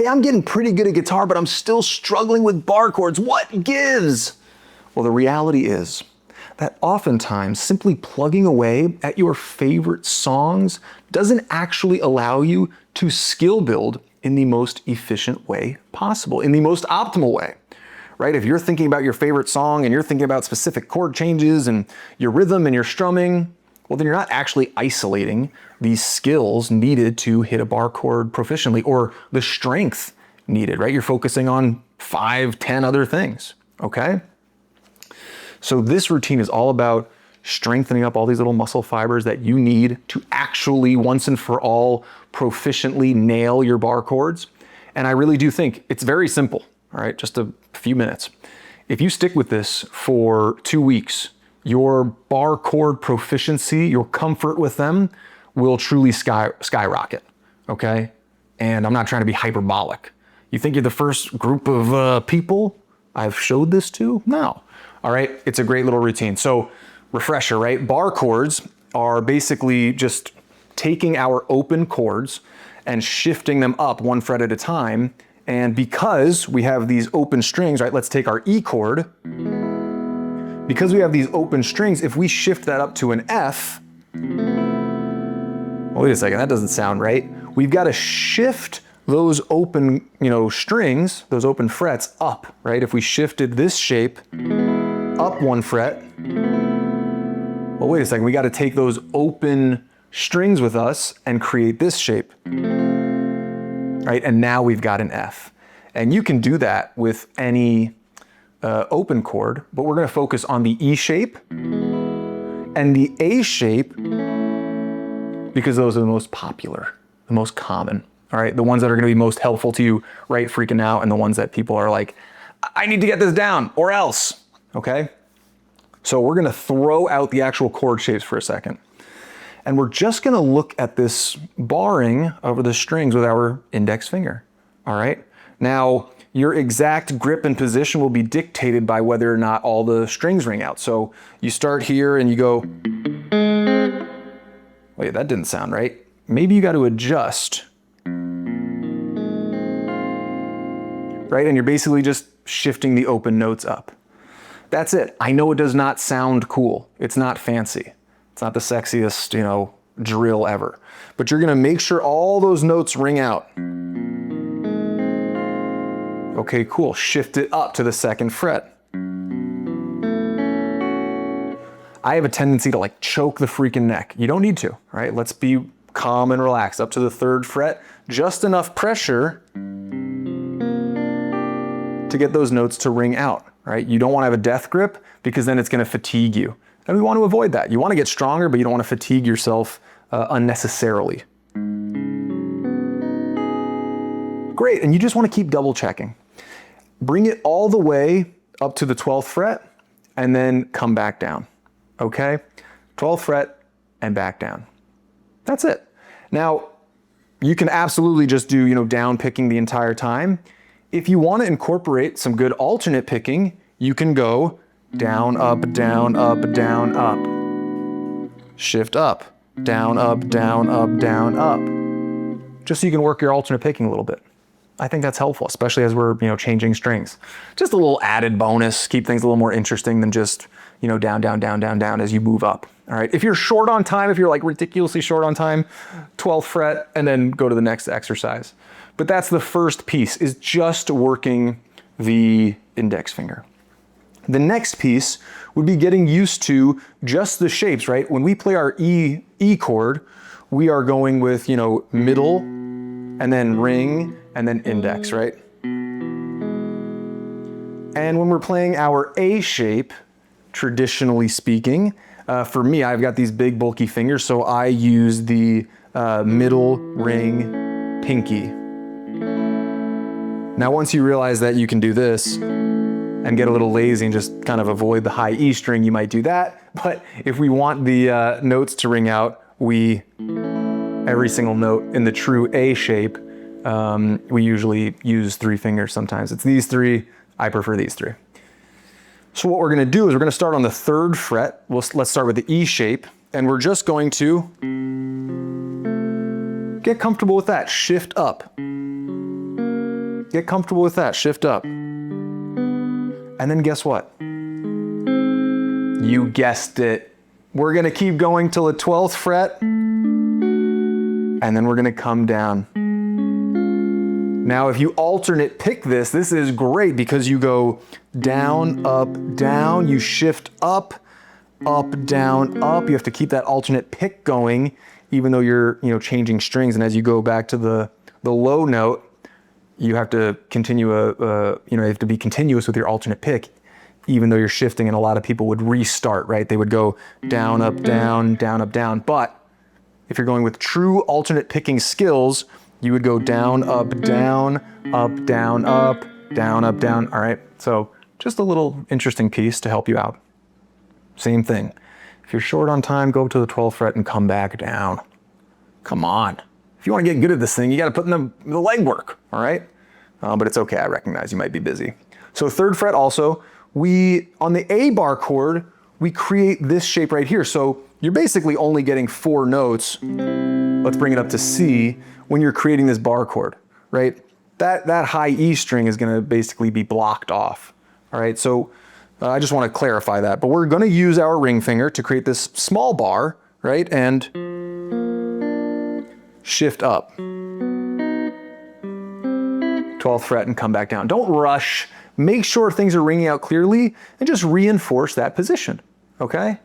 Hey, I'm getting pretty good at guitar, but I'm still struggling with bar chords. What gives? Well, the reality is that oftentimes simply plugging away at your favorite songs doesn't actually allow you to skill build in the most efficient way possible, in the most optimal way, right? If you're thinking about your favorite song and you're thinking about specific chord changes and your rhythm and your strumming, well, then you're not actually isolating these skills needed to hit a bar chord proficiently or the strength needed, right? You're focusing on 5, 10 other things, okay? So this routine is all about strengthening up all these little muscle fibers that you need to actually once and for all proficiently nail your bar chords. And I really do think it's very simple, all right? Just a few minutes. If you stick with this for 2 weeks, your bar chord proficiency, your comfort with them will truly skyrocket, okay? And I'm not trying to be hyperbolic. You think you're the first group of people I've showed this to? No. All right, it's a great little routine. So refresher, right? Bar chords are basically just taking our open chords and shifting them up 1 fret at a time. And because we have these open strings, right? Let's take our E chord. Because we have these open strings, if we shift that up to an F, well, wait a second, that doesn't sound right. We've got to shift those open, strings, those open frets up, right? If we shifted this shape up 1 fret, well, wait a second, we got to take those open strings with us and create this shape, right? And now we've got an F. And you can do that with any open chord, but we're going to focus on the E shape and the A shape because those are the most popular, the most common, all right? The ones that are going to be most helpful to you right freaking now, and the ones that people are like, I need to get this down or else, okay? So we're going to throw out the actual chord shapes for a second. And we're just going to look at this barring over the strings with our index finger, all right? Now, your exact grip and position will be dictated by whether or not all the strings ring out. So you start here and you go, wait, that didn't sound right. Maybe you got to adjust, right? And you're basically just shifting the open notes up. That's it. I know it does not sound cool. It's not fancy. It's not the sexiest, drill ever. But you're gonna make sure all those notes ring out. Okay, cool. Shift it up to the 2nd fret. I have a tendency to choke the freaking neck. You don't need to, right? Let's be calm and relaxed. Up to the 3rd fret, just enough pressure to get those notes to ring out, right? You don't want to have a death grip because then it's going to fatigue you. And we want to avoid that. You want to get stronger, but you don't want to fatigue yourself unnecessarily. Great, and you just want to keep double checking. Bring it all the way up to the 12th fret and then come back down, okay? 12th fret and back down. That's it. Now, you can absolutely just do, down picking the entire time. If you want to incorporate some good alternate picking, you can go down, up, down, up, down, up. Shift up, down, up, down, up, down, up. Just so you can work your alternate picking a little bit. I think that's helpful, especially as we're, changing strings. Just a little added bonus, keep things a little more interesting than just, down, down, down, down, down as you move up. All right, if you're short on time, if you're ridiculously short on time, 12th fret and then go to the next exercise. But that's the first piece, is just working the index finger. The next piece would be getting used to just the shapes, right? When we play our E chord, we are going with, middle and then ring and then index, right? And when we're playing our A shape, traditionally speaking, for me, I've got these big bulky fingers, so I use the middle, ring, pinky. Now, once you realize that you can do this and get a little lazy and just kind of avoid the high E string, you might do that. But if we want the notes to ring out, every single note in the true A shape, we usually use 3 fingers sometimes. It's these 3, I prefer these 3. So what we're gonna do is we're gonna start on the 3rd fret. Let's start with the E shape, and we're just going to get comfortable with that. Shift up. Get comfortable with that, shift up. And then guess what? You guessed it. We're gonna keep going till the 12th fret, and then we're gonna come down. Now, if you alternate pick this is great because you go down, up, down, you shift up, down, up. You have to keep that alternate pick going, even though you're, changing strings. And as you go back to the low note, you have to continue you have to be continuous with your alternate pick, even though you're shifting. And a lot of people would restart, right? They would go down, up, down, down, up, down. But if you're going with true alternate picking skills, you would go down, up, down, up, down, up, down, up, down. All right. So just a little interesting piece to help you out. Same thing. If you're short on time, go to the 12th fret and come back down. Come on. If you want to get good at this thing, you got to put in the legwork. All right. But it's okay. I recognize you might be busy. So 3rd fret also, on the A bar chord, we create this shape right here. So you're basically only getting 4 notes. Let's bring it up to C when you're creating this bar chord, right? That high E string is going to basically be blocked off. All right. So I just want to clarify that, but we're going to use our ring finger to create this small bar, right? And shift up. 12th fret and come back down. Don't rush. Make sure things are ringing out clearly and just reinforce that position, okay?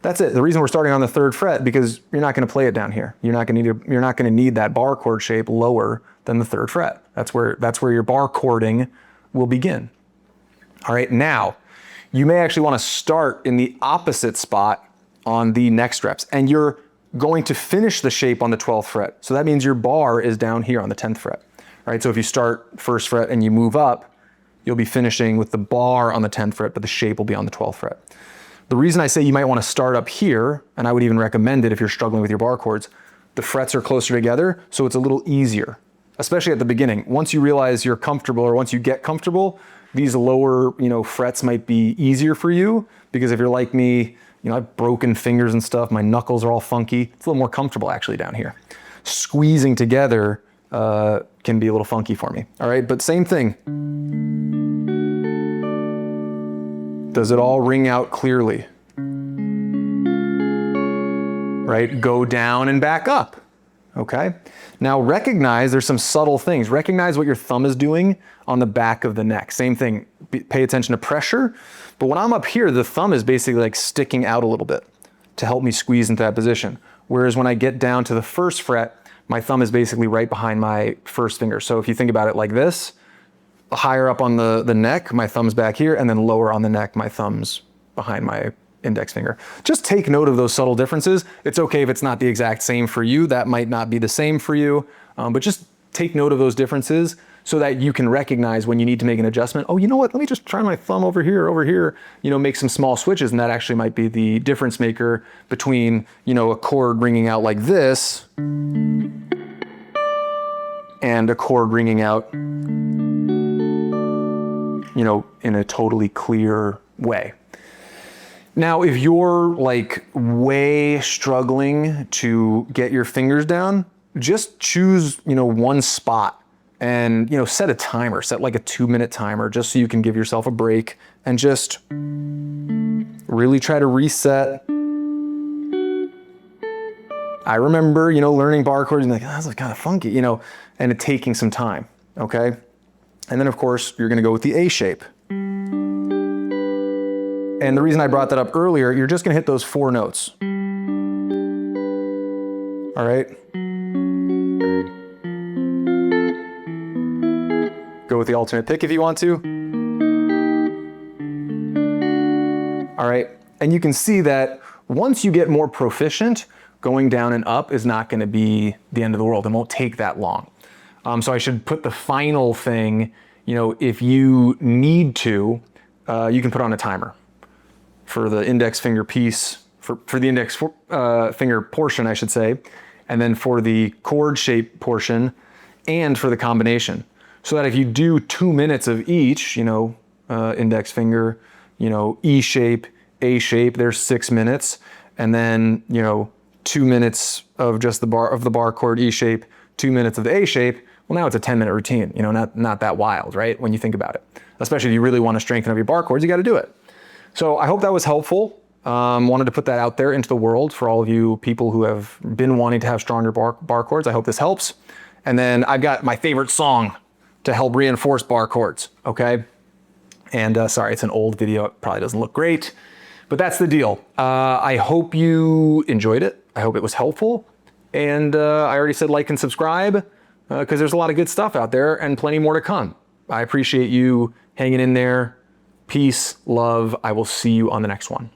That's it. The reason we're starting on the 3rd fret, because you're not going to play it down here. You're not going to need that bar chord shape lower than the 3rd fret. That's where your bar chording will begin. All right, now you may actually want to start in the opposite spot on the next reps, and you're going to finish the shape on the 12th fret. So that means your bar is down here on the 10th fret. All right, so if you start 1st fret and you move up, you'll be finishing with the bar on the 10th fret, but the shape will be on the 12th fret. The reason I say you might want to start up here, and I would even recommend it if you're struggling with your bar chords, the frets are closer together, so it's a little easier, especially at the beginning. Once you realize you're comfortable, or once you get comfortable, these lower, frets might be easier for you, because if you're like me, I've broken fingers and stuff, my knuckles are all funky. It's a little more comfortable actually down here. Squeezing together can be a little funky for me. All right, but same thing. Does it all ring out clearly? Right, go down and back up. Okay, now recognize there's some subtle things. Recognize what your thumb is doing on the back of the neck. Same thing, pay attention to pressure. But when I'm up here, the thumb is basically like sticking out a little bit to help me squeeze into that position. Whereas when I get down to the 1st fret, my thumb is basically right behind my 1st finger. So if you think about it like this, higher up on the neck, my thumb's back here, and then lower on the neck, my thumb's behind my index finger. Just take note of those subtle differences. It's okay if it's not the exact same for you. That might not be the same for you, but just take note of those differences so that you can recognize when you need to make an adjustment. Oh, you know what? Let me just try my thumb over here, make some small switches, and that actually might be the difference maker between, a chord ringing out like this and a chord ringing out, in a totally clear way. Now, if you're like way struggling to get your fingers down, just choose, one spot and, set a timer, set like a 2-minute timer just so you can give yourself a break and just really try to reset. I remember, learning bar chords and like, oh, that's kind of funky, and it taking some time, okay? And then of course, you're gonna go with the A shape. And the reason I brought that up earlier, you're just gonna hit those 4 notes. All right? Go with the alternate pick if you want to. All right, and you can see that once you get more proficient, going down and up is not gonna be the end of the world. It won't take that long. So I should put the final thing, if you need to, you can put on a timer for the index finger piece, for the index finger portion, I should say, and then for the chord shape portion and for the combination. So that if you do 2 minutes of each, index finger, E shape, A shape, there's 6 minutes, and then, 2 minutes of just the bar chord E shape, 2 minutes of the A shape, Well, now it's a 10-minute routine, you know, not that wild, right? When you think about it, especially if you really want to strengthen up your bar chords, you got to do it. So I hope that was helpful. Wanted to put that out there into the world for all of you people who have been wanting to have stronger bar chords. I hope this helps. And then I've got my favorite song to help reinforce bar chords, okay? And sorry, it's an old video. It probably doesn't look great, but that's the deal. I hope you enjoyed it. I hope it was helpful. And I already said like and subscribe because there's a lot of good stuff out there and plenty more to come. I appreciate you hanging in there. Peace, love. I will see you on the next one.